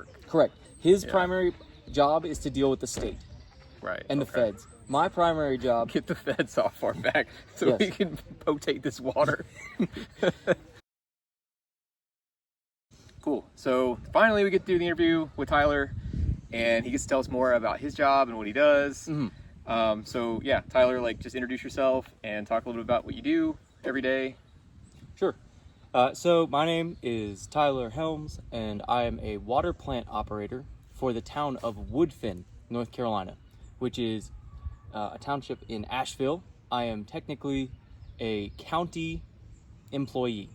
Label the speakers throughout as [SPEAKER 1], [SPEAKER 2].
[SPEAKER 1] work.
[SPEAKER 2] Correct. His primary job is to deal with the state and the feds. My primary job...
[SPEAKER 1] Get the feds off our back so we can potate this water. Cool. So finally we get to do the interview with Tyler, and he gets to tell us more about his job and what he does. So yeah, Tyler, like, just introduce yourself and talk a little bit about what you do every day.
[SPEAKER 2] Sure. So my name is Tyler Helms, and I am a water plant operator for the town of Woodfin, North Carolina, which is a township in Asheville. I am technically a county employee.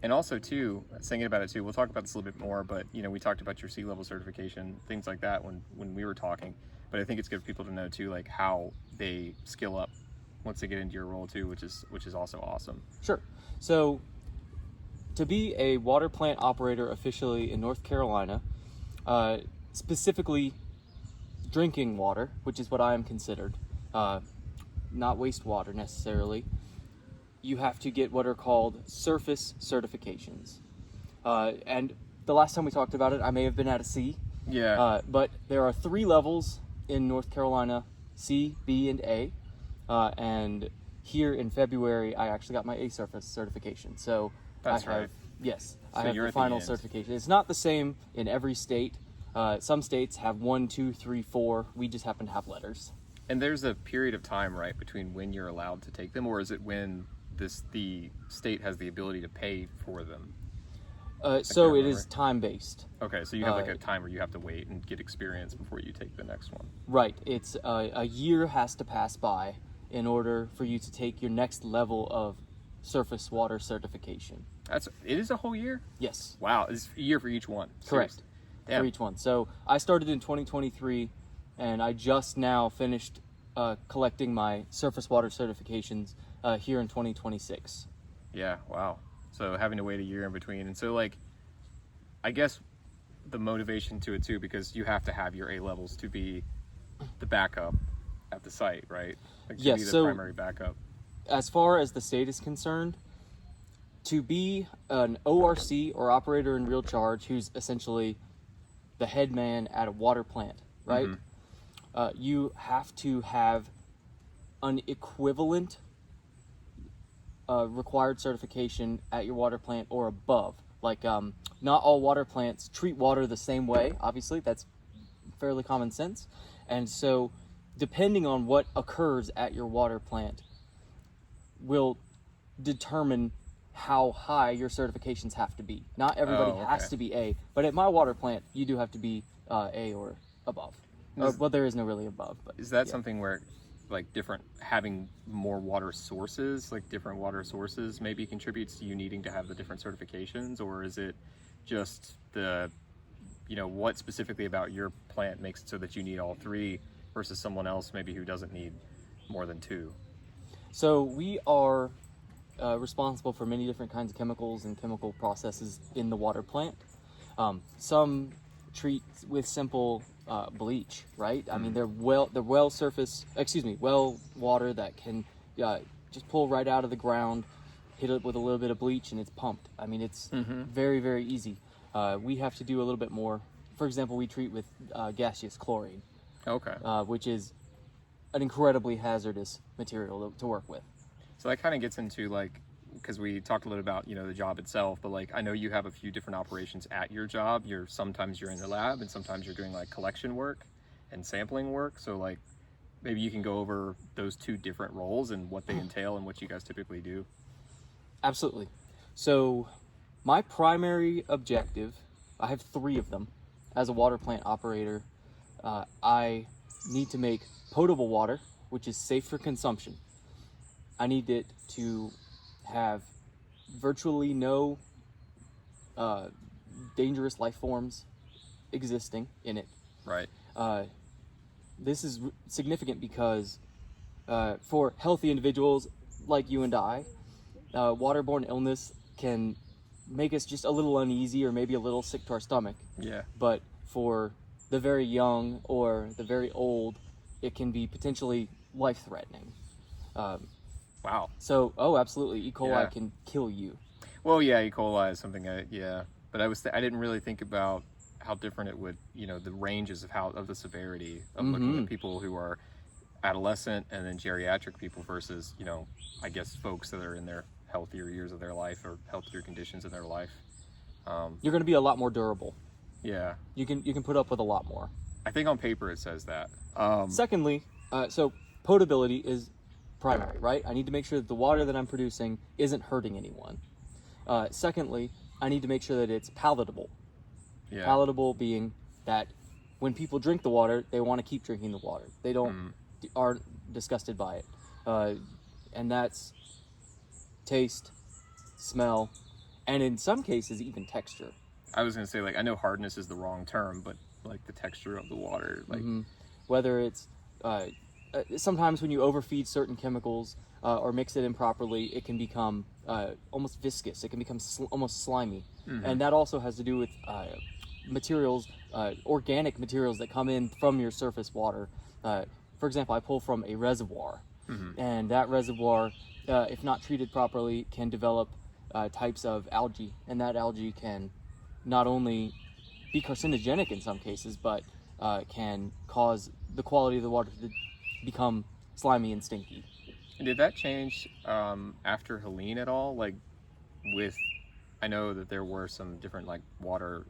[SPEAKER 1] And also too, thinking about it too, we'll talk about this a little bit more, but you know, we talked about your sea level certification, things like that when we were talking, but I think it's good for people to know too, like how they skill up once they get into your role too, which is also awesome.
[SPEAKER 2] Sure. So to be a water plant operator officially in North Carolina, specifically drinking water, which is what I am considered, not wastewater necessarily, you have to get what are called surface certifications. And the last time we talked about it, I may have been at a C.
[SPEAKER 1] Yeah.
[SPEAKER 2] But there are 3 levels in North Carolina: C, B, and A. And here in February, I actually got my A surface certification. So
[SPEAKER 1] that's
[SPEAKER 2] I have,
[SPEAKER 1] right.
[SPEAKER 2] Yes,
[SPEAKER 1] so
[SPEAKER 2] I have the final certification. It's not the same in every state. Some states have 1, 2, 3, 4. We just happen to have letters.
[SPEAKER 1] And there's a period of time, right, between when you're allowed to take them, or is it when the state has the ability to pay for them?
[SPEAKER 2] So it is time-based.
[SPEAKER 1] Okay, so you have like a time where you have to wait and get experience before you take the next one.
[SPEAKER 2] Right. It's a year has to pass by in order for you to take your next level of surface water certification.
[SPEAKER 1] It is a whole year?
[SPEAKER 2] Yes.
[SPEAKER 1] Wow, it's a year for each one.
[SPEAKER 2] Correct.
[SPEAKER 1] Damn.
[SPEAKER 2] For each one. So I started in 2023, and I just now finished collecting my surface water certifications here in 2026.
[SPEAKER 1] Yeah, wow. So having to wait a year in between. And so, like, I guess the motivation to it too, because you have to have your A levels to be the backup at the site, right? Like, to be the primary backup.
[SPEAKER 2] As far as the state is concerned, to be an ORC, or operator in real charge, who's essentially the head man at a water plant, right? You have to have an equivalent required certification at your water plant or above. Like, not all water plants treat water the same way. Obviously, that's fairly common sense. And so, depending on what occurs at your water plant will determine how high your certifications have to be. Not everybody has to be A, but at my water plant, you do have to be A or above. Well, there is no really above. But
[SPEAKER 1] is that something where, like, having more water sources, like different water sources, maybe contributes to you needing to have the different certifications? Or is it just what specifically about your plant makes it so that you need all 3 versus someone else maybe who doesn't need more than 2?
[SPEAKER 2] So we are responsible for many different kinds of chemicals and chemical processes in the water plant. Some treat with simple bleach, right? I mean, they're well water that can just pull right out of the ground, hit it with a little bit of bleach, and it's pumped. I mean, it's very, very easy. We have to do a little bit more. For example, we treat with gaseous chlorine, which is an incredibly hazardous material to work with.
[SPEAKER 1] So that kind of gets into, like, because we talked a little about, the job itself, but, like, I know you have a few different operations at your job. Sometimes you're in the lab, and sometimes you're doing, like, collection work and sampling work. So, like, maybe you can go over those 2 different roles and what they entail and what you guys typically do.
[SPEAKER 2] Absolutely. So my primary objective, I have 3 of them as a water plant operator. I need to make potable water, which is safe for consumption. I need it to have virtually no dangerous life forms existing in it.
[SPEAKER 1] Right.
[SPEAKER 2] This is significant because for healthy individuals like you and I, waterborne illness can make us just a little uneasy or maybe a little sick to our stomach.
[SPEAKER 1] Yeah.
[SPEAKER 2] But for the very young or the very old, it can be potentially life-threatening.
[SPEAKER 1] Wow.
[SPEAKER 2] So, absolutely, E. coli can kill you.
[SPEAKER 1] Well, yeah, E. coli is something. But I didn't really think about how different it would, the ranges of the severity of looking at people who are adolescent and then geriatric people versus, I guess folks that are in their healthier years of their life or healthier conditions in their life.
[SPEAKER 2] You're going to be a lot more durable.
[SPEAKER 1] Yeah.
[SPEAKER 2] You can put up with a lot more.
[SPEAKER 1] I think on paper it says that.
[SPEAKER 2] Secondly, so potability is primary, right? I need to make sure that the water that I'm producing isn't hurting anyone. Secondly, I need to make sure that it's palatable.
[SPEAKER 1] Yeah.
[SPEAKER 2] Palatable being that when people drink the water, they want to keep drinking the water. They aren't disgusted by it. And that's taste, smell, and in some cases even texture.
[SPEAKER 1] I was going to say, like, I know hardness is the wrong term, but like the texture of the water, like
[SPEAKER 2] whether it's sometimes when you overfeed certain chemicals or mix it improperly, it can become almost viscous. It can become almost slimy, and that also has to do with materials, organic materials that come in from your surface water. For example, I pull from a reservoir, and that reservoir, if not treated properly, can develop types of algae, and that algae can not only be carcinogenic in some cases, but can cause the quality of the water to become slimy and stinky.
[SPEAKER 1] And did that change after Helene at all? Like, I know that there were some different like water,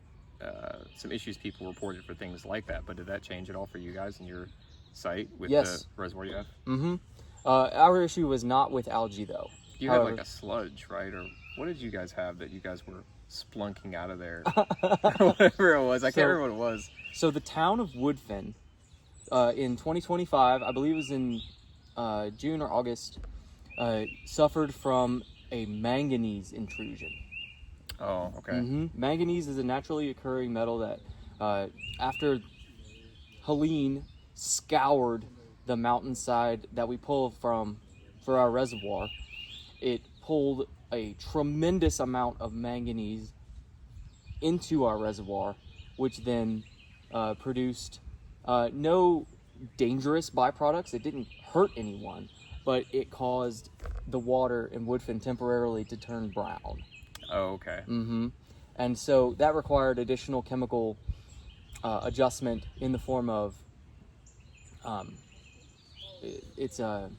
[SPEAKER 1] some issues people reported for things like that. But did that change at all for you guys in your site with the reservoir you have?
[SPEAKER 2] Our issue was not with algae though.
[SPEAKER 1] You had like a sludge, right? Or what did you guys have that you guys were splunking out of there? Whatever it was, I can't remember what it was.
[SPEAKER 2] So the town of Woodfin, in 2025, I believe it was in June or August, suffered from a manganese intrusion.
[SPEAKER 1] Oh, okay.
[SPEAKER 2] Manganese is a naturally occurring metal that, after Helene scoured the mountainside that we pull from for our reservoir, it pulled a tremendous amount of manganese into our reservoir, which then produced no dangerous byproducts. It didn't hurt anyone, but it caused the water in Woodfin temporarily to turn brown.
[SPEAKER 1] Oh, okay.
[SPEAKER 2] And so that required additional chemical adjustment in the form of it's a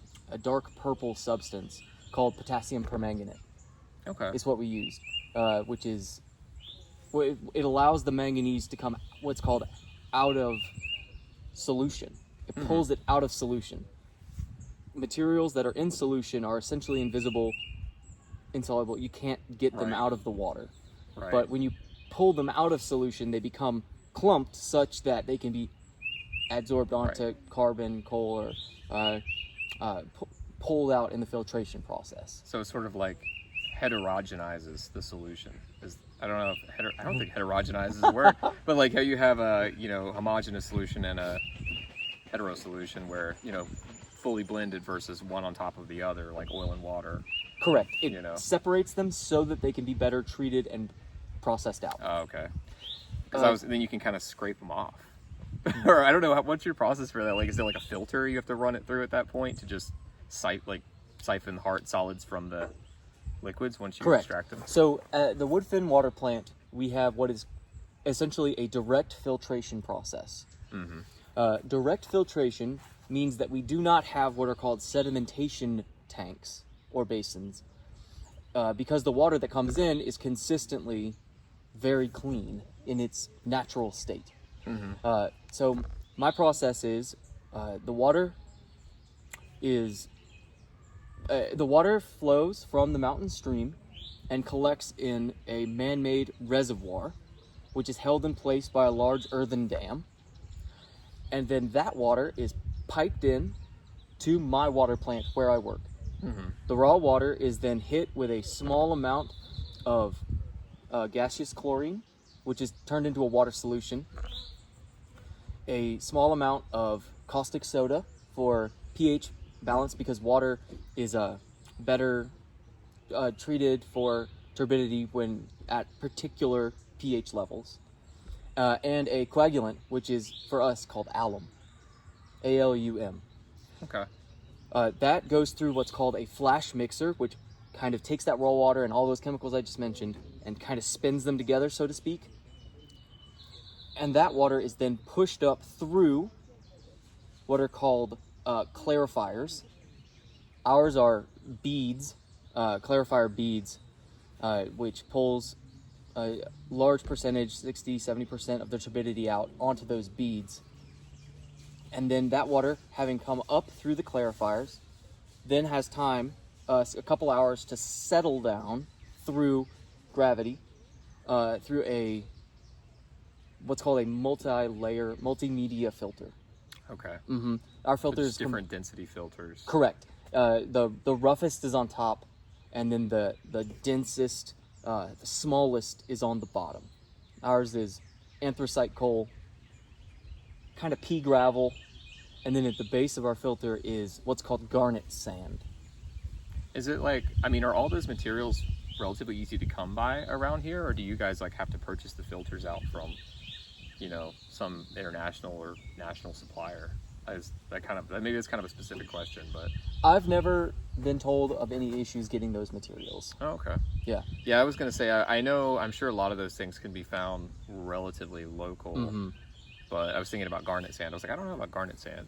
[SPEAKER 2] dark purple substance called potassium permanganate.
[SPEAKER 1] Okay.
[SPEAKER 2] Is what we used, which is it allows the manganese to come what's called out of solution. It pulls it out of solution. Materials that are in solution are essentially invisible, insoluble. You can't get them out of the water.
[SPEAKER 1] Right.
[SPEAKER 2] But when you pull them out of solution, they become clumped such that they can be adsorbed onto carbon, coal, or pulled out in the filtration process.
[SPEAKER 1] So it's sort of like heterogenizes the solution. I don't know if I don't think heterogenizes is a word, but like how you have a homogeneous solution and a hetero solution where fully blended versus one on top of the other, like oil and water.
[SPEAKER 2] Correct. It separates them so that they can be better treated and processed out.
[SPEAKER 1] Oh, okay. Because then you can kind of scrape them off. Or I don't know, what's your process for that? Like, is there like a filter you have to run it through at that point to just siphon hard solids from the liquids once you extract them?
[SPEAKER 2] So at the Woodfin water plant, we have what is essentially a direct filtration process. Direct filtration means that we do not have what are called sedimentation tanks or basins, because the water that comes in is consistently very clean in its natural state. So my process is the water flows from the mountain stream and collects in a man-made reservoir, which is held in place by a large earthen dam. And then that water is piped in to my water plant where I work. The raw water is then hit with a small amount of gaseous chlorine, which is turned into a water solution, a small amount of caustic soda for pH balance, because water is better treated for turbidity when at particular pH levels, and a coagulant, which is for us called alum, ALUM.
[SPEAKER 1] Okay.
[SPEAKER 2] That goes through what's called a flash mixer, which kind of takes that raw water and all those chemicals I just mentioned and kind of spins them together, so to speak. And that water is then pushed up through what are called clarifiers. Ours are beads, clarifier beads, which pulls a large percentage, 60-70% of the turbidity out onto those beads. And then that water, having come up through the clarifiers, then has time, a couple hours, to settle down through gravity, through what's called a multi-layer, multimedia filter.
[SPEAKER 1] Okay.
[SPEAKER 2] Our filter
[SPEAKER 1] There's
[SPEAKER 2] is
[SPEAKER 1] different density filters.
[SPEAKER 2] correct. The roughest is on top, and then the densest, the smallest is on the bottom. Ours is anthracite coal, kind of pea gravel, and then at the base of our filter is what's called garnet sand.
[SPEAKER 1] Is it like, I mean, are all those materials relatively easy to come by around here, or do you guys like have to purchase the filters out from, some international or national supplier? Maybe it's kind of a specific question, but
[SPEAKER 2] I've never been told of any issues getting those materials.
[SPEAKER 1] oh, okay.
[SPEAKER 2] Yeah.
[SPEAKER 1] Yeah, I was gonna say I'm sure a lot of those things can be found relatively local, but I was thinking about garnet sand. I was like, I don't know about garnet sand.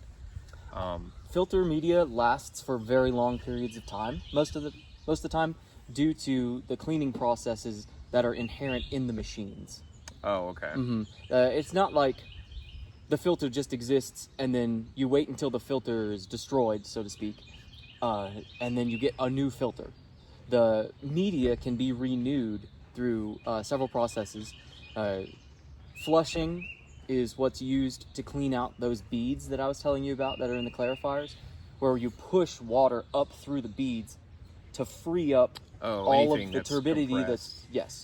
[SPEAKER 2] Filter media lasts for very long periods of time, most of the time, due to the cleaning processes that are inherent in the machines.
[SPEAKER 1] Oh, okay.
[SPEAKER 2] It's not like the filter just exists and then you wait until the filter is destroyed, so to speak, and then you get a new filter. The media can be renewed through several processes. Flushing is what's used to clean out those beads that I was telling you about that are in the clarifiers, where you push water up through the beads to free up all of the turbidity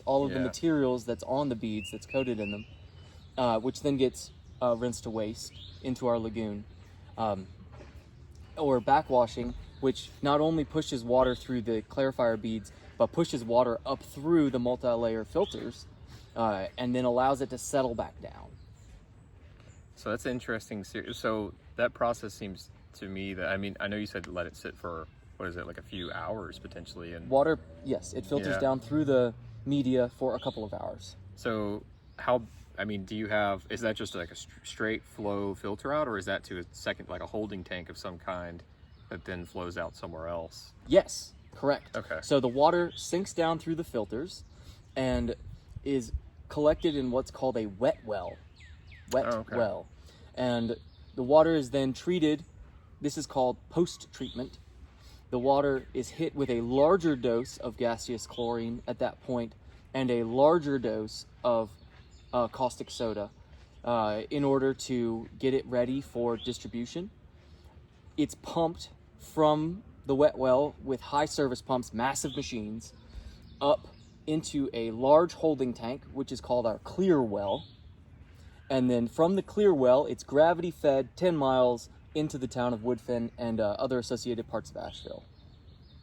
[SPEAKER 2] all of the materials that's on the beads that's coated in them, which then gets rinsed to waste into our lagoon. Or backwashing, which not only pushes water through the clarifier beads, but pushes water up through the multi-layer filters, and then allows it to settle back down.
[SPEAKER 1] So that's interesting. So that process seems to me that, I mean, I know you said let it sit for, what is it, like a few hours potentially? And
[SPEAKER 2] Water, yes, it filters down through the media for a couple of hours.
[SPEAKER 1] So is that just like a straight flow filter out, or is that to a second, like a holding tank of some kind that then flows out somewhere else?
[SPEAKER 2] Yes, correct.
[SPEAKER 1] Okay.
[SPEAKER 2] So the water sinks down through the filters and is collected in what's called a wet well. Well. And the water is then treated. This is called post-treatment. The water is hit with a larger dose of gaseous chlorine at that point and a larger dose of caustic soda in order to get it ready for distribution. It's pumped from the wet well with high service pumps, massive machines, up into a large holding tank, which is called our clear well. And then from the clear well, it's gravity fed 10 miles into the town of Woodfin and other associated parts of Asheville.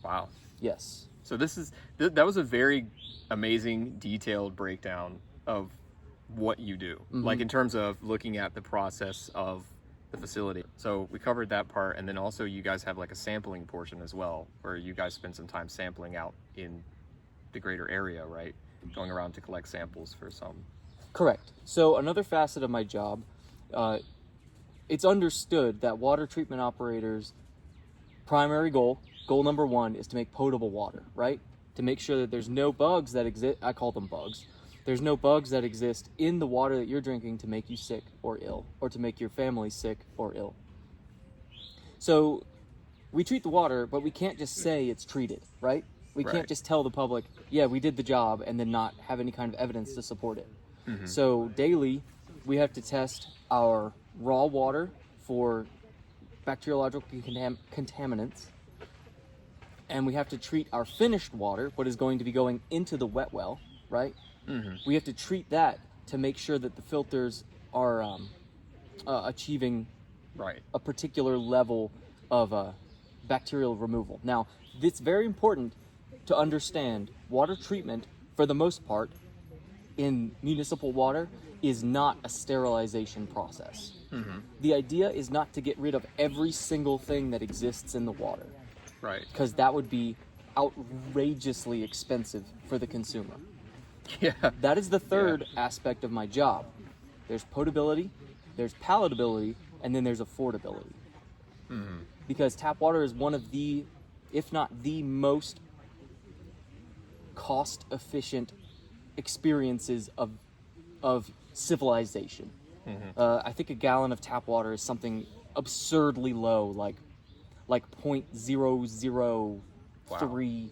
[SPEAKER 1] Wow.
[SPEAKER 2] Yes.
[SPEAKER 1] So that was a very amazing, detailed breakdown of what you do, like in terms of looking at the process of the facility. So we covered that part, and then also you guys have like a sampling portion as well, where you guys spend some time sampling out in the greater area, right? Going around to collect samples for some.
[SPEAKER 2] Correct. So another facet of my job, it's understood that water treatment operators' primary goal number one, is to make potable water, right? To make sure that there's no bugs that exist. I call them bugs. There's no bugs that exist in the water that you're drinking to make you sick or ill, or to make your family sick or ill. So we treat the water, but we can't just say it's treated, right? We can't just tell the public, yeah, we did the job, and then not have any kind of evidence to support it. So daily, we have to test our raw water for bacteriological contaminants, and we have to treat our finished water, what is going to be going into the wet well, right? We have to treat that to make sure that the filters are achieving a particular level of bacterial removal. Now, it's very important to understand water treatment, for the most part, in municipal water is not a sterilization process. The idea is not to get rid of every single thing that exists in the water.
[SPEAKER 1] Right.
[SPEAKER 2] Because that would be outrageously expensive for the consumer.
[SPEAKER 1] Yeah.
[SPEAKER 2] That is the third aspect of my job. there's potability, there's palatability, and then there's affordability. Because tap water is one of the, if not the most cost-efficient experiences of civilization. I think a gallon of tap water is something absurdly low, like 0.003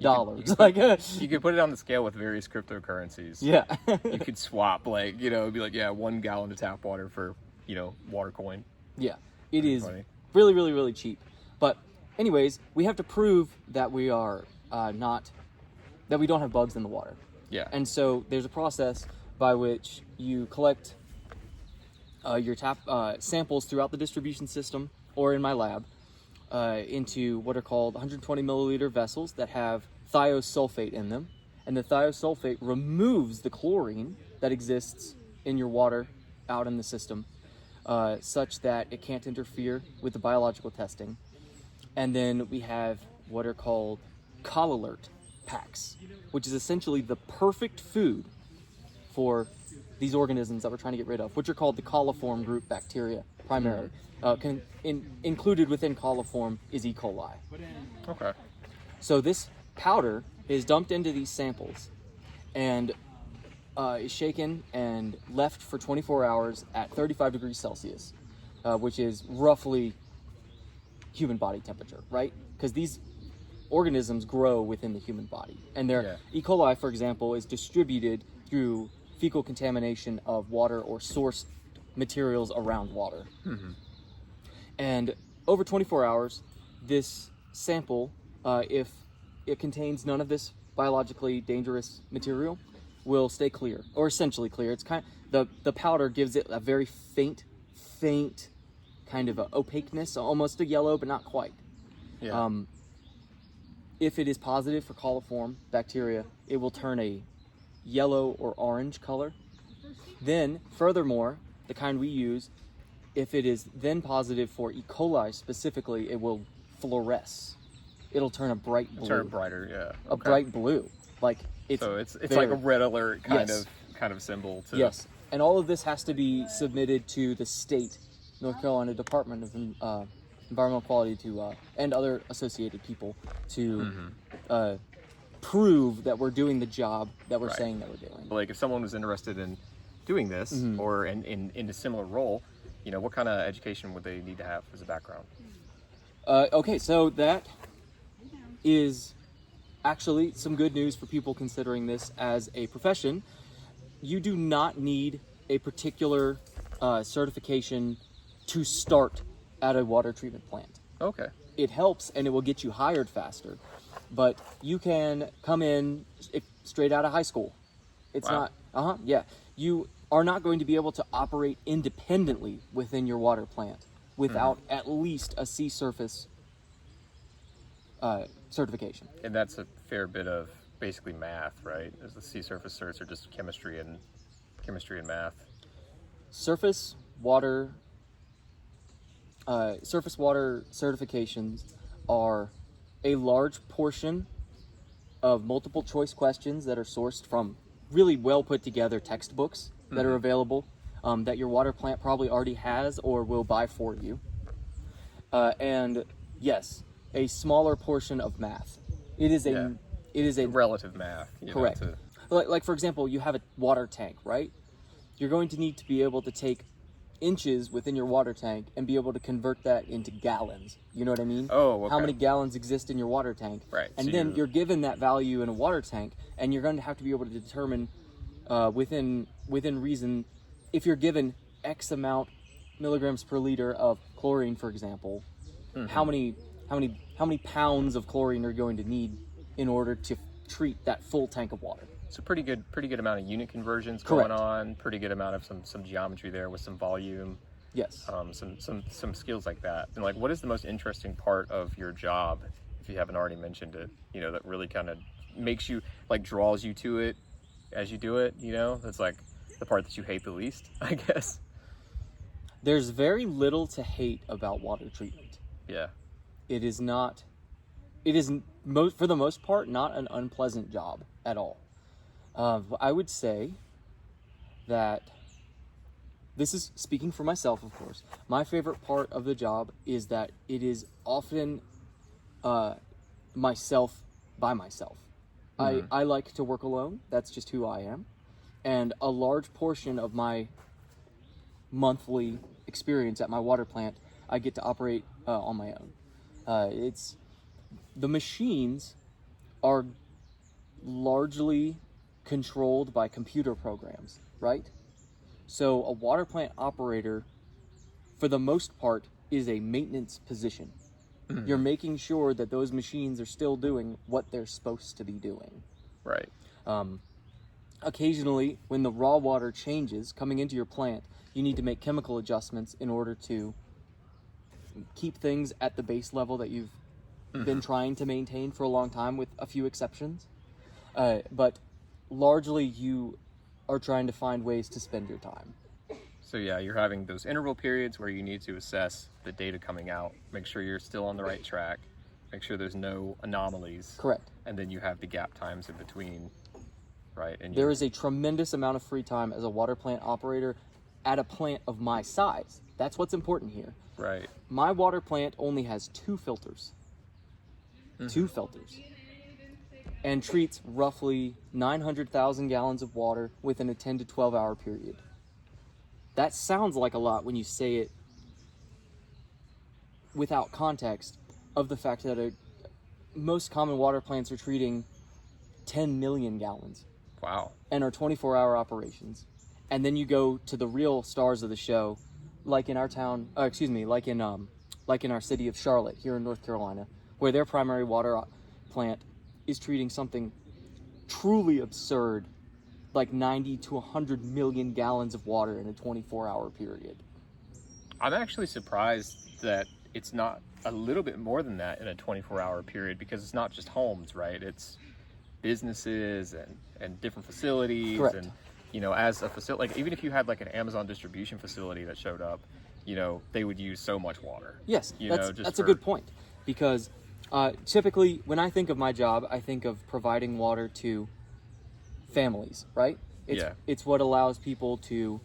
[SPEAKER 2] dollars.
[SPEAKER 1] You could put it on the scale with various cryptocurrencies.
[SPEAKER 2] Yeah.
[SPEAKER 1] You could swap, like, you know, it'd be like, yeah, 1 gallon of tap water for, you know, water coin.
[SPEAKER 2] Yeah, it is
[SPEAKER 1] Funny.
[SPEAKER 2] really, really, really cheap. But anyways, we have to prove that we are that we don't have bugs in the water.
[SPEAKER 1] Yeah.
[SPEAKER 2] And so there's a process by which you collect your tap samples throughout the distribution system, or in my lab, into what are called 120 milliliter vessels that have thiosulfate in them. And the thiosulfate removes the chlorine that exists in your water out in the system, such that it can't interfere with the biological testing. And then we have what are called col-alert packs, which is essentially the perfect food for these organisms that we're trying to get rid of, which are called the coliform group bacteria primarily. Included within coliform is E. coli.
[SPEAKER 1] Okay.
[SPEAKER 2] So this powder is dumped into these samples and is shaken and left for 24 hours at 35 degrees Celsius, which is roughly human body temperature, right? Because these organisms grow within the human body. And their E. coli, for example, is distributed through fecal contamination of water or source materials around water. And over 24 hours, this sample, if it contains none of this biologically dangerous material, will stay clear, or essentially clear. It's kind of, the powder gives it a very faint kind of opaqueness, almost a yellow, but not quite.
[SPEAKER 1] Yeah.
[SPEAKER 2] If it is positive for coliform bacteria, it will turn a yellow or orange color. Then, furthermore, the kind we use, if it is then positive for E. coli specifically, it will fluoresce. It'll turn a bright blue.
[SPEAKER 1] Turn brighter, yeah.
[SPEAKER 2] A bright blue. Like
[SPEAKER 1] So it's like a red alert kind of symbol to
[SPEAKER 2] Yes. And all of this has to be submitted to the state, North Carolina Department of Environmental Quality and other associated people to prove that we're doing the job that we're saying that we're doing.
[SPEAKER 1] Like if someone was interested in doing this or in a similar role, you know, what kind of education would they need to have as a background?
[SPEAKER 2] Okay, so that is actually some good news for people considering this as a profession. You do not need a particular certification to start at a water treatment plant.
[SPEAKER 1] Okay.
[SPEAKER 2] It helps and it will get you hired faster, but you can come in straight out of high school. It's
[SPEAKER 1] Wow.
[SPEAKER 2] not, yeah. You are not going to be able to operate independently within your water plant without at least a sea surface certification.
[SPEAKER 1] And that's a fair bit of basically math, right? As the sea surface certs are just chemistry and math.
[SPEAKER 2] Surface water certifications are a large portion of multiple choice questions that are sourced from really well put together textbooks that are available, that your water plant probably already has or will buy for you. And yes, a smaller portion of math. It is a
[SPEAKER 1] Relative math.
[SPEAKER 2] correct. Like for example, you have a water tank, right? You're going to need to be able to take inches within your water tank and be able to convert that into gallons. You know what I mean?
[SPEAKER 1] Oh, okay.
[SPEAKER 2] How many gallons exist in your water tank?
[SPEAKER 1] Right.
[SPEAKER 2] And
[SPEAKER 1] So
[SPEAKER 2] then you're given that value in a water tank, and you're going to have to be able to determine within reason, if you're given X amount milligrams per liter of chlorine, for example, how many pounds of chlorine you're going to need in order to treat that full tank of water.
[SPEAKER 1] So pretty good amount of unit conversions
[SPEAKER 2] Correct.
[SPEAKER 1] going on. Pretty good amount of some geometry there with some volume.
[SPEAKER 2] Yes.
[SPEAKER 1] Some skills like that. And like, what is the most interesting part of your job, if you haven't already mentioned it? You know, that really kind of makes you, like, draws you to it as you do it. You know, that's like the part that you hate the least, I guess.
[SPEAKER 2] There's very little to hate about water treatment.
[SPEAKER 1] Yeah.
[SPEAKER 2] It is for the most part not an unpleasant job at all. I would say that this is speaking for myself, of course. My favorite part of the job is that it is often myself by myself. I like to work alone. That's just who I am. And a large portion of my monthly experience at my water plant, I get to operate on my own. The machines are largely controlled by computer programs, right? So a water plant operator, for the most part, is a maintenance position. You're making sure that those machines are still doing what they're supposed to be doing.
[SPEAKER 1] Right.
[SPEAKER 2] Occasionally, when the raw water changes coming into your plant, you need to make chemical adjustments in order to keep things at the base level that you've been trying to maintain for a long time, with a few exceptions. But largely, you are trying to find ways to spend your time.
[SPEAKER 1] So yeah, you're having those interval periods where you need to assess the data coming out, make sure you're still on the right track, make sure there's no anomalies.
[SPEAKER 2] Correct.
[SPEAKER 1] And then you have the gap times in between, right? And
[SPEAKER 2] there is a tremendous amount of free time as a water plant operator at a plant of my size. That's what's important here.
[SPEAKER 1] Right.
[SPEAKER 2] My water plant only has 2 filters. 2 filters. And treats roughly 900,000 gallons of water within a 10 to 12 hour period. That sounds like a lot when you say it without context of the fact that most common water plants are treating 10 million gallons.
[SPEAKER 1] Wow.
[SPEAKER 2] And are 24-hour operations. And then you go to the real stars of the show, like in our town, like in our city of Charlotte here in North Carolina, where their primary water plant is treating something truly absurd, like 90 to 100 million gallons of water in a 24-hour period.
[SPEAKER 1] I'm actually surprised that it's not a little bit more than that in a 24-hour period, because it's not just homes, right? It's businesses and different facilities.
[SPEAKER 2] Correct.
[SPEAKER 1] And, you know, as a facility, like even if you had like an Amazon distribution facility that showed up, you know, they would use so much water.
[SPEAKER 2] Yes, that's a good point, because typically when I think of my job, I think of providing water to families, right? It's what allows people to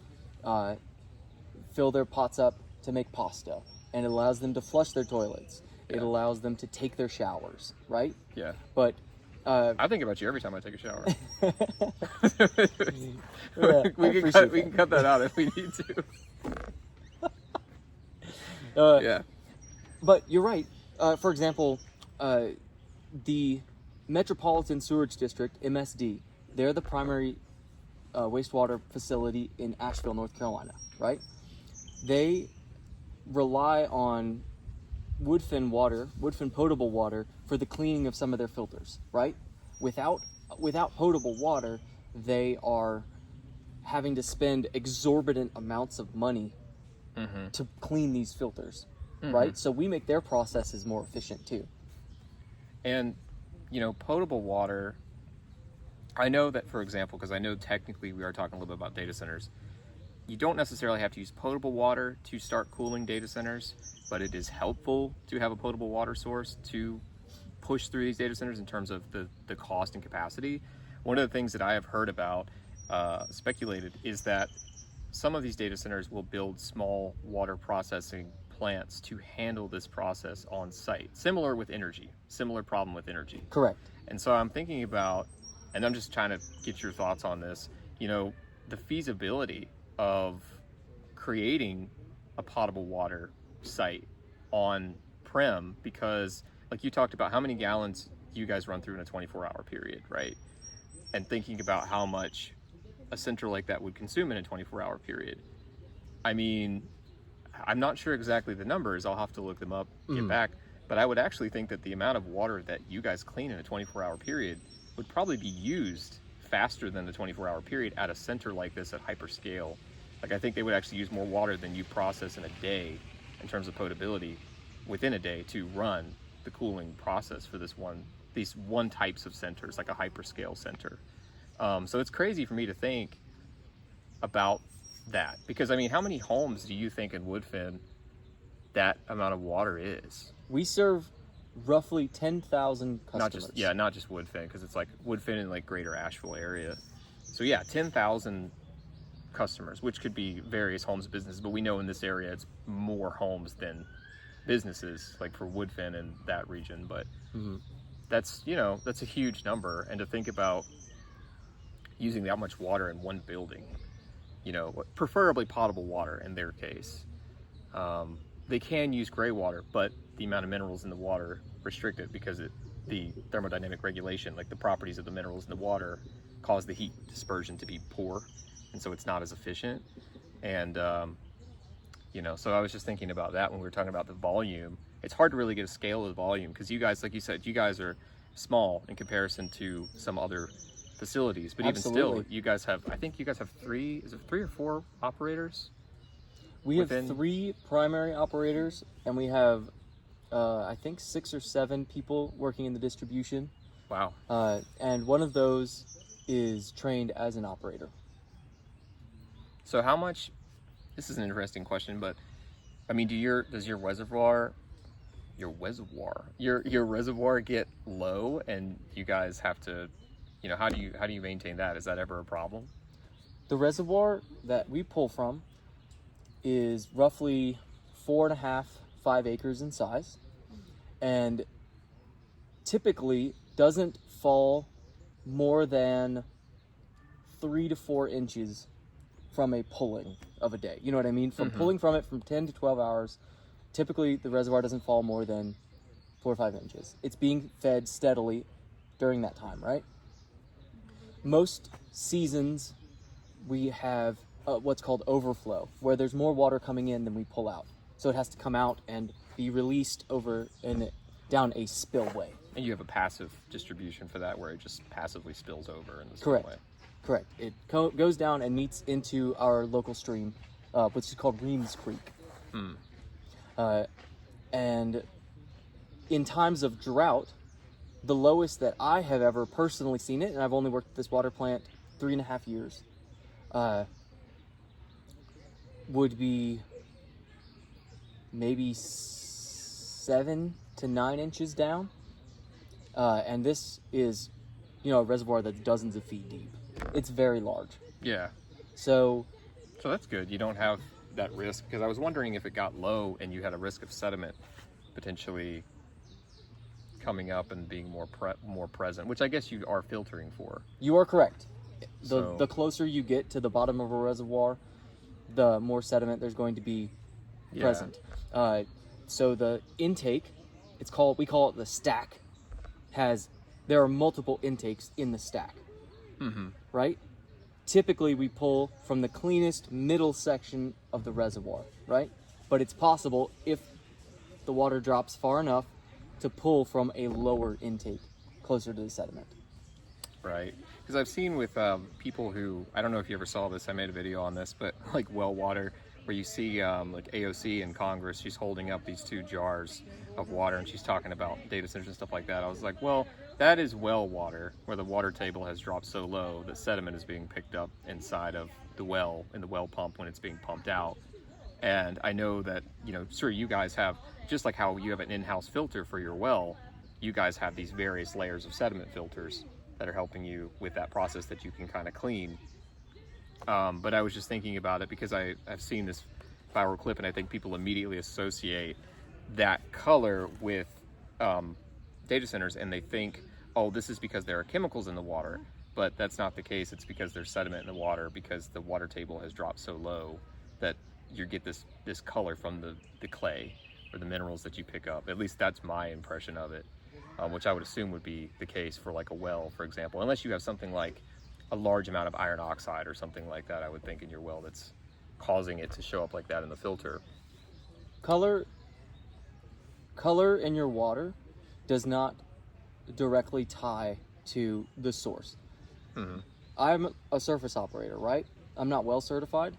[SPEAKER 2] fill their pots up to make pasta, and it allows them to flush their toilets.
[SPEAKER 1] Yeah.
[SPEAKER 2] It allows them to take their showers, right?
[SPEAKER 1] Yeah.
[SPEAKER 2] But
[SPEAKER 1] I think about you every time I take a shower.
[SPEAKER 2] Yeah,
[SPEAKER 1] we can cut that out if we need to. Yeah.
[SPEAKER 2] But you're right. For example, the Metropolitan Sewerage District, MSD, they're the primary wastewater facility in Asheville, North Carolina, right? They rely on woodfin potable water for the cleaning of some of their filters, right? Without potable water, they are having to spend exorbitant amounts of money to clean these filters, right? So we make their processes more efficient too.
[SPEAKER 1] And, you know, potable water, I know that, for example, because I know technically we are talking a little bit about data centers, you don't necessarily have to use potable water to start cooling data centers, but it is helpful to have a potable water source to push through these data centers in terms of the cost and capacity. One of the things that I have heard about, speculated, is that some of these data centers will build small water processing plants to handle this process on site. Similar problem with energy.
[SPEAKER 2] Correct.
[SPEAKER 1] And so I'm thinking about, and I'm just trying to get your thoughts on this, you know, the feasibility of creating a potable water site on prem, because like you talked about how many gallons you guys run through in a 24-hour period, right? And thinking about how much a center like that would consume in a 24-hour period. I mean, I'm not sure exactly the numbers. I'll have to look them up, get back. But I would actually think that the amount of water that you guys clean in a 24-hour period would probably be used faster than the 24-hour period at a center like this at hyperscale. Like, I think they would actually use more water than you process in a day in terms of potability within a day to run the cooling process for these one types of centers, like a hyperscale center. So it's crazy for me to think about that, because I mean, how many homes do you think in Woodfin that amount of water is?
[SPEAKER 2] We serve roughly 10,000 customers.
[SPEAKER 1] Not just Woodfin, because it's like Woodfin in like greater Asheville area. So yeah, 10,000 customers, which could be various homes businesses, but we know in this area it's more homes than businesses, like for Woodfin and that region. But that's, you know, that's a huge number. And to think about using that much water in one building, you know, preferably potable water in their case. They can use gray water, but the amount of minerals in the water restrict it because the thermodynamic regulation, like the properties of the minerals in the water, cause the heat dispersion to be poor, and so it's not as efficient. And you know, so I was just thinking about that when we were talking about the volume. It's hard to really get a scale of the volume because you guys, like you said, you guys are small in comparison to some other facilities, but
[SPEAKER 2] Absolutely.
[SPEAKER 1] even still, you guys have, I think you guys have three or four operators?
[SPEAKER 2] We have 3 primary operators, and we have, I think, 6 or 7 people working in the distribution.
[SPEAKER 1] Wow.
[SPEAKER 2] And one of those is trained as an operator.
[SPEAKER 1] So how much, this is an interesting question, but I mean, does your reservoir get low and you guys have to, you know, how do you maintain that? Is that ever a problem?
[SPEAKER 2] The reservoir that we pull from is roughly 4.5-5 acres in size, and typically doesn't fall more than 3 to 4 inches from a pulling of a day. You know what I mean? From pulling from it from 10 to 12 hours, typically the reservoir doesn't fall more than 4 or 5 inches. It's being fed steadily during that time, right? Most seasons we have what's called overflow, where there's more water coming in than we pull out. So it has to come out and be released over and down a spillway.
[SPEAKER 1] And you have a passive distribution for that where it just passively spills over in the
[SPEAKER 2] Correct.
[SPEAKER 1] spillway.
[SPEAKER 2] Correct. It goes down and meets into our local stream, which is called Reams Creek. And in times of drought, the lowest that I have ever personally seen it, and I've only worked at this water plant 3.5 years, would be maybe 7 to 9 inches down. And this is, you know, a reservoir that's dozens of feet deep. It's very large.
[SPEAKER 1] Yeah.
[SPEAKER 2] So
[SPEAKER 1] that's good. You don't have that risk, because I was wondering if it got low and you had a risk of sediment potentially coming up and being more present, which I guess you are filtering for.
[SPEAKER 2] You are correct.
[SPEAKER 1] So,
[SPEAKER 2] the closer you get to the bottom of a reservoir, the more sediment there's going to be present. So the intake, we call it the stack, there are multiple intakes in the stack, right? Typically we pull from the cleanest middle section of the reservoir, right? But it's possible, if the water drops far enough, to pull from a lower intake closer to the sediment.
[SPEAKER 1] Right. Because I've seen with people who, I don't know if you ever saw this, I made a video on this, but like well water, where you see like AOC in Congress, she's holding up these 2 jars of water and she's talking about data centers and stuff like that. I was like, well, that is well water, where the water table has dropped so low that sediment is being picked up inside of the well, in the well pump when it's being pumped out. And I know that, you know, sure, you guys have, just like how you have an in-house filter for your well, you guys have these various layers of sediment filters that are helping you with that process that you can kind of clean. But I was just thinking about it because I've seen this viral clip, and I think people immediately associate that color with data centers, and they think, oh, this is because there are chemicals in the water. But that's not the case. It's because there's sediment in the water, because the water table has dropped so low that you get this color from the clay or the minerals that you pick up. At least that's my impression of it, which I would assume would be the case for like a well, for example, unless you have something like a large amount of iron oxide or something like that, I would think, in your well that's causing it to show up like that in the filter.
[SPEAKER 2] Color in your water does not directly tie to the source. I'm a surface operator, right? I'm not well certified,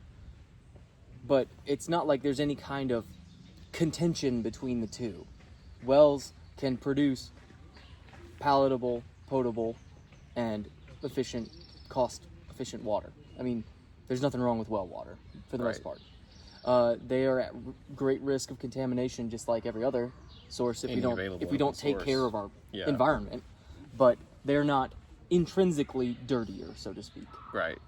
[SPEAKER 2] but it's not like there's any kind of contention between the two. Wells can produce palatable, potable, and cost-efficient water. I mean, there's nothing wrong with well water for the most part. They are at great risk of contamination, just like every other source, if we don't take care of our environment. But they're not intrinsically dirtier, so to speak.
[SPEAKER 1] Right.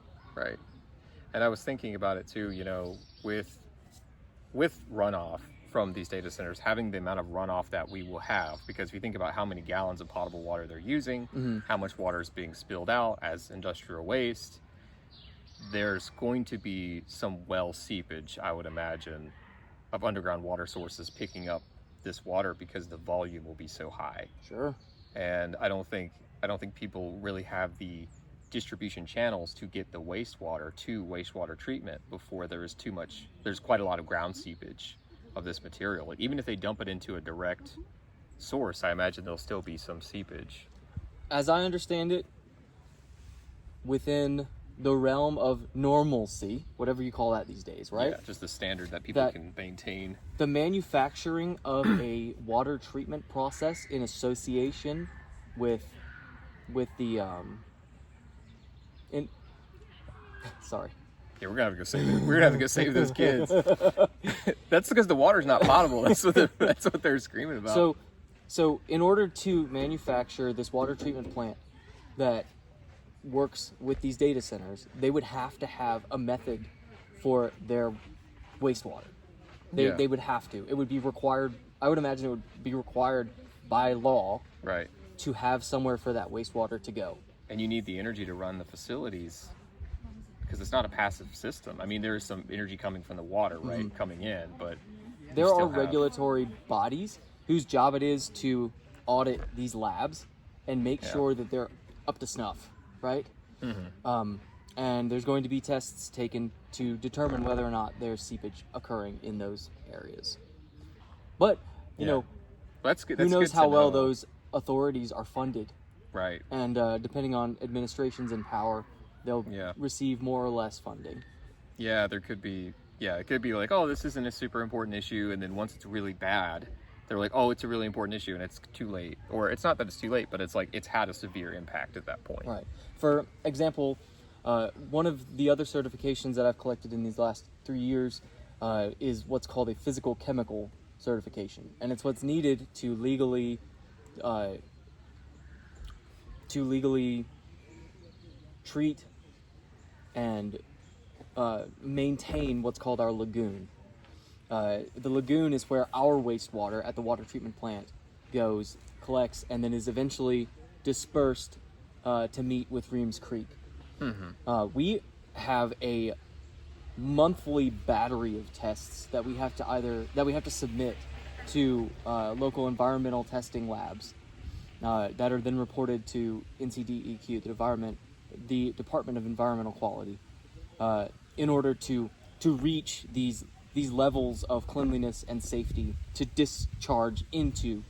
[SPEAKER 1] And I was thinking about it too, you know, with runoff from these data centers, having the amount of runoff that we will have, because if you think about how many gallons of potable water they're using, how much water is being spilled out as industrial waste, there's going to be some well seepage, I would imagine, of underground water sources picking up this water because the volume will be so high.
[SPEAKER 2] Sure.
[SPEAKER 1] And I don't think people really have the distribution channels to get the wastewater to wastewater treatment before there's quite a lot of ground seepage of this material. Like, even if they dump it into a direct source, I imagine there'll still be some seepage.
[SPEAKER 2] As I understand it, within the realm of normalcy, whatever you call that these days, right?
[SPEAKER 1] Yeah, just the standard that people can maintain.
[SPEAKER 2] The manufacturing of a water treatment process in association with the sorry.
[SPEAKER 1] Yeah, we're gonna have to go save those kids. That's because the water's not potable. That's what they're screaming about.
[SPEAKER 2] So in order to manufacture this water treatment plant that works with these data centers, they would have to have a method for their wastewater. They would have to. It would be required. I would imagine it would be required by law,
[SPEAKER 1] right,
[SPEAKER 2] to have somewhere for that wastewater to go.
[SPEAKER 1] And you need the energy to run the facilities, because it's not a passive system. I mean, there is some energy coming from the water, right, coming in, but
[SPEAKER 2] there are regulatory bodies whose job it is to audit these labs and make sure that they're up to snuff, right? And there's going to be tests taken to determine whether or not there's seepage occurring in those areas. But, you know,
[SPEAKER 1] that's good.
[SPEAKER 2] Who knows how well those authorities are funded.
[SPEAKER 1] Right.
[SPEAKER 2] And depending on administrations in power, they'll receive more or less funding.
[SPEAKER 1] Yeah, there could be. Yeah, it could be like, oh, this isn't a super important issue, and then once it's really bad, they're like, oh, it's a really important issue, and it's too late. Or it's not that it's too late, but it's like it's had a severe impact at that point.
[SPEAKER 2] Right. For example, one of the other certifications that I've collected in these last 3 years is what's called a physical chemical certification, and it's what's needed to legally treat and maintain what's called our lagoon. The lagoon is where our wastewater at the water treatment plant goes, collects, and then is eventually dispersed to meet with Reams Creek. We have a monthly battery of tests that we have to submit to local environmental testing labs that are then reported to NCDEQ, the Department of Environmental Quality, in order to reach these levels of cleanliness and safety to discharge into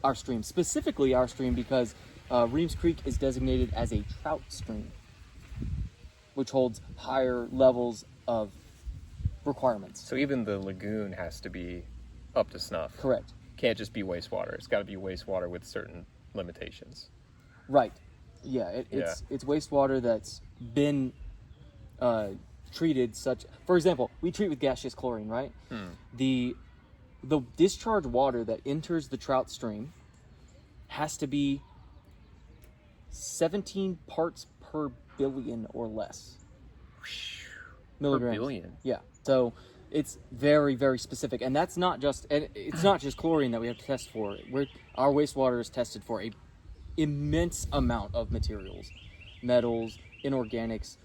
[SPEAKER 2] our stream. Specifically our stream, because Reams Creek is designated as a trout stream, which holds higher levels of requirements.
[SPEAKER 1] So even the lagoon has to be up to snuff.
[SPEAKER 2] Correct.
[SPEAKER 1] Can't just be wastewater. It's got to be wastewater with certain limitations.
[SPEAKER 2] Right. Yeah, it's wastewater that's been treated such. For example, we treat with gaseous chlorine, right? The discharge water that enters the trout stream has to be 17 parts per billion or less. Milligrams.
[SPEAKER 1] Per billion?
[SPEAKER 2] Yeah. So it's very, very specific, and it's not just chlorine that we have to test for. Our wastewater is tested for a immense amount of materials, metals, inorganics.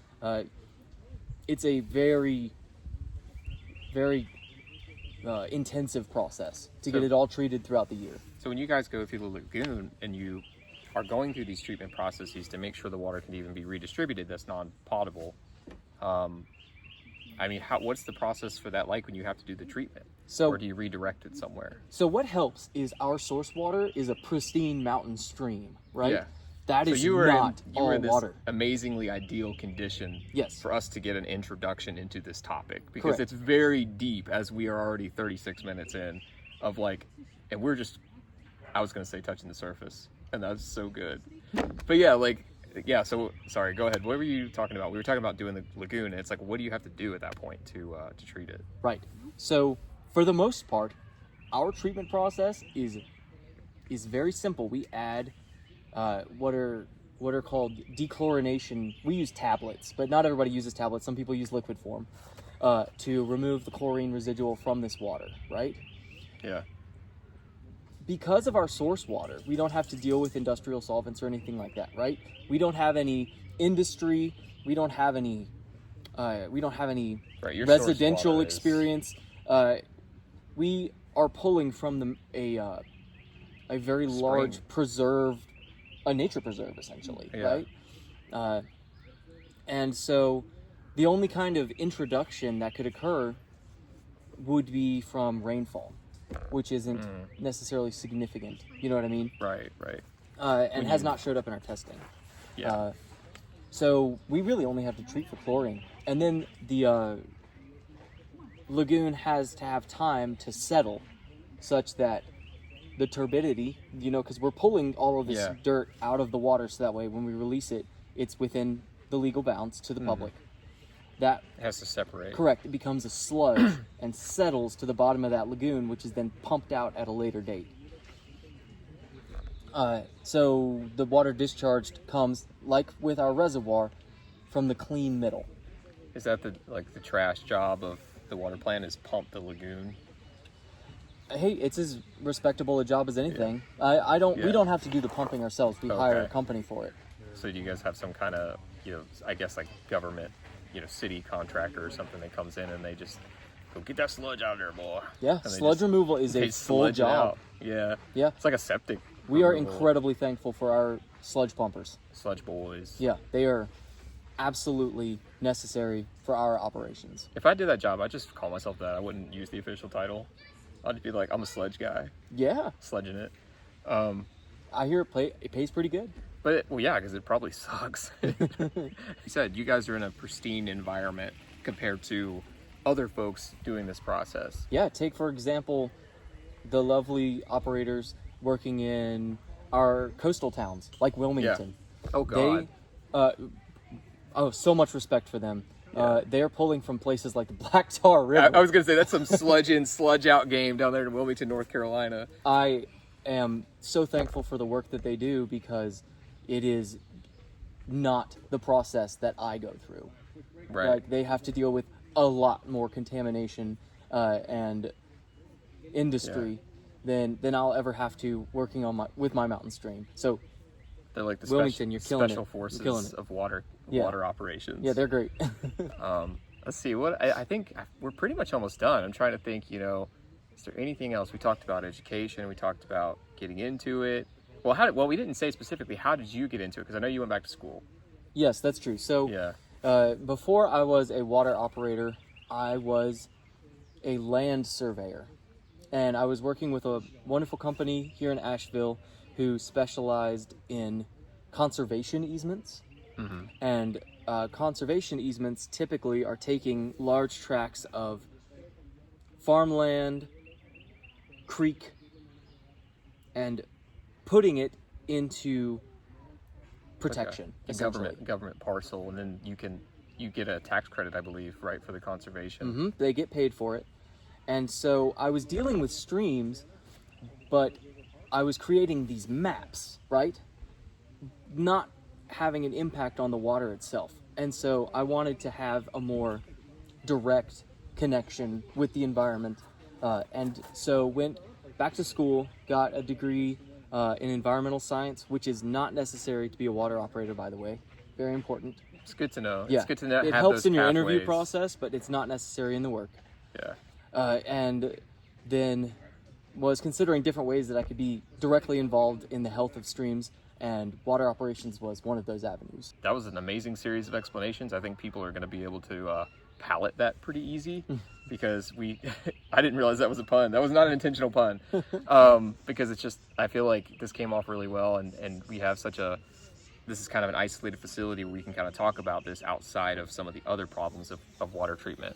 [SPEAKER 2] It's a very, very intensive process to get it all treated throughout the year.
[SPEAKER 1] So when you guys go through the lagoon and you are going through these treatment processes to make sure the water can even be redistributed that's non-potable, I mean, what's the process for that like when you have to do the treatment? Or do you redirect it somewhere?
[SPEAKER 2] So what helps is our source water is a pristine mountain stream, right?
[SPEAKER 1] Yeah.
[SPEAKER 2] That is not all
[SPEAKER 1] in this
[SPEAKER 2] water.
[SPEAKER 1] Amazingly ideal condition for us to get an introduction into this topic, because it's very deep, as we are already 36 minutes in of like, and we're just, I was going to say touching the surface, and that's so good. But yeah, so sorry, go ahead. What were you talking about? We were talking about doing the lagoon, and it's like, what do you have to do at that point to treat it?
[SPEAKER 2] Right. So for the most part, our treatment process is very simple. We add what are what are called dechlorination. We use tablets, but not everybody uses tablets. Some people use liquid form to remove the chlorine residual from this water, right?
[SPEAKER 1] Yeah.
[SPEAKER 2] Because of our source water, we don't have to deal with industrial solvents or anything like that, right? We don't have any industry. We don't have any
[SPEAKER 1] Right, your source
[SPEAKER 2] residential
[SPEAKER 1] water is-
[SPEAKER 2] experience. We are pulling from a very large preserve, a nature preserve, essentially,
[SPEAKER 1] Yeah.
[SPEAKER 2] right? And so the only kind of introduction that could occur would be from rainfall, which isn't necessarily significant. You know what I mean?
[SPEAKER 1] Right.
[SPEAKER 2] And has not showed up in our testing.
[SPEAKER 1] Yeah.
[SPEAKER 2] So we really only have to treat for chlorine. And then the lagoon has to have time to settle such that the turbidity, because we're pulling all of this dirt out of the water so that way when we release it, it's within the legal bounds to the public. That
[SPEAKER 1] It has to separate.
[SPEAKER 2] correct. It becomes a sludge and settles to the bottom of that lagoon, which is then pumped out at a later date. So the water discharged comes, like with our reservoir, from the clean middle.
[SPEAKER 1] Is that the trash job of the water plant is pump the lagoon?
[SPEAKER 2] Hey, it's as respectable a job as anything. We don't have to do the pumping ourselves. We hire a
[SPEAKER 1] Okay.
[SPEAKER 2] company for it.
[SPEAKER 1] So do you guys have some kind of, I guess like government, city contractor or something that comes in and they just go get that sludge out of there, boy?
[SPEAKER 2] Yeah,
[SPEAKER 1] And they
[SPEAKER 2] sludge
[SPEAKER 1] just-
[SPEAKER 2] removal is
[SPEAKER 1] they
[SPEAKER 2] a full
[SPEAKER 1] sludge it
[SPEAKER 2] job.
[SPEAKER 1] out. Yeah.
[SPEAKER 2] Yeah.
[SPEAKER 1] It's like a septic.
[SPEAKER 2] We are
[SPEAKER 1] removal.
[SPEAKER 2] incredibly thankful for our sludge pumpers.
[SPEAKER 1] Sludge boys.
[SPEAKER 2] Yeah, they are absolutely necessary for our operations.
[SPEAKER 1] If I did that job, I'd just call myself that. I wouldn't use the official title. I'd be like, I'm a sludge guy,
[SPEAKER 2] Yeah,
[SPEAKER 1] sludging it.
[SPEAKER 2] I hear it pays pretty good.
[SPEAKER 1] But because it probably sucks. You said you guys are in a pristine environment compared to other folks doing this process.
[SPEAKER 2] Yeah, take for example the lovely operators working in our coastal towns like Wilmington.
[SPEAKER 1] Oh God.
[SPEAKER 2] So much respect for them. They're pulling from places like the Black Tar River.
[SPEAKER 1] I was gonna say that's some sludge in, sludge out game down there in Wilmington, North Carolina.
[SPEAKER 2] I am so thankful for the work that they do because it is not the process that I go through.
[SPEAKER 1] Right.
[SPEAKER 2] Like they have to deal with a lot more contamination and industry than I'll ever have to working on with my mountain stream. So
[SPEAKER 1] They're like the
[SPEAKER 2] Wilmington, you're killing
[SPEAKER 1] special
[SPEAKER 2] it.
[SPEAKER 1] forces
[SPEAKER 2] You're killing it.
[SPEAKER 1] of water operations.
[SPEAKER 2] yeah, they're great.
[SPEAKER 1] Let's see. I think we're pretty much almost done. I'm trying to think. Is there anything else? We talked about education. We talked about getting into it. Well, we didn't say specifically. How did you get into it? Because I know you went back to school.
[SPEAKER 2] Yes, that's true. So before I was a water operator, I was a land surveyor. And I was working with a wonderful company here in Asheville who specialized in conservation easements.
[SPEAKER 1] Mm-hmm.
[SPEAKER 2] And conservation easements typically are taking large tracts of farmland, creek, and putting it into protection.
[SPEAKER 1] A
[SPEAKER 2] Essentially.
[SPEAKER 1] government parcel, and then you get a tax credit, I believe, right, for the conservation.
[SPEAKER 2] Mm-hmm. They get paid for it. And so I was dealing with streams, but I was creating these maps, right? Not having an impact on the water itself. And so I wanted to have a more direct connection with the environment. And so went back to school, got a degree in environmental science, which is not necessary to be a water operator, by the way. Very important.
[SPEAKER 1] It's good to know.
[SPEAKER 2] Yeah.
[SPEAKER 1] It's good to know.
[SPEAKER 2] It
[SPEAKER 1] have
[SPEAKER 2] helps
[SPEAKER 1] those
[SPEAKER 2] in your interview
[SPEAKER 1] pathways.
[SPEAKER 2] process, but it's not necessary in the work.
[SPEAKER 1] Yeah.
[SPEAKER 2] And then was considering different ways that I could be directly involved in the health of streams, and water operations was one of those avenues.
[SPEAKER 1] That was an amazing series of explanations. I think people are going to be able to palate that pretty easy because I didn't realize that was a pun. That was not an intentional pun because it's just, I feel like this came off really well, and we have this is kind of an isolated facility where we can kind of talk about this outside of some of the other problems of water treatment.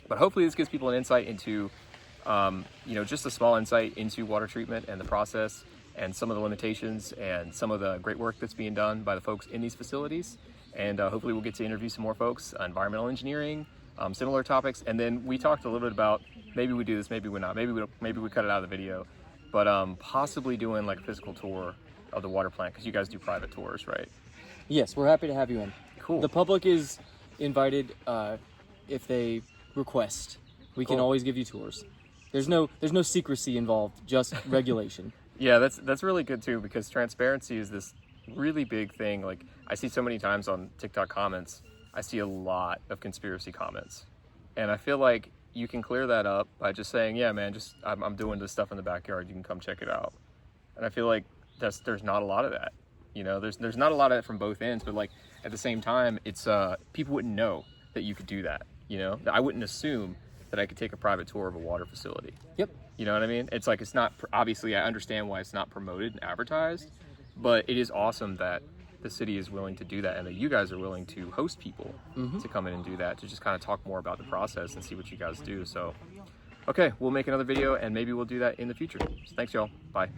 [SPEAKER 1] But hopefully this gives people an insight into, just a small insight into water treatment and the process and some of the limitations and some of the great work that's being done by the folks in these facilities. And hopefully we'll get to interview some more folks, environmental engineering, similar topics. And then we talked a little bit about, maybe we do this, maybe we're not, maybe we cut it out of the video, but possibly doing like a physical tour of the water plant, because you guys do private tours, right?
[SPEAKER 2] Yes, we're happy to have you in.
[SPEAKER 1] Cool.
[SPEAKER 2] The public is invited if they request. We can
[SPEAKER 1] Cool.
[SPEAKER 2] always give you tours. There's no secrecy involved, just regulation.
[SPEAKER 1] Yeah, that's really good too, because transparency is this really big thing. Like, I see so many times on TikTok comments, I see a lot of conspiracy comments, and I feel like you can clear that up by just saying, yeah, man, just I'm doing this stuff in the backyard, you can come check it out. And I feel like there's not a lot of that, you know. There's not a lot of it from both ends, but like at the same time, it's people wouldn't know that you could do that, you know. I wouldn't assume that I could take a private tour of a water facility.
[SPEAKER 2] Yep.
[SPEAKER 1] You know what I mean? It's like, it's not, obviously I understand why it's not promoted and advertised, but it is awesome that the city is willing to do that, and that you guys are willing to host people to come in and do that, to just kind of talk more about the process and see what you guys do. So, okay, we'll make another video and maybe we'll do that in the future. So thanks, y'all. Bye.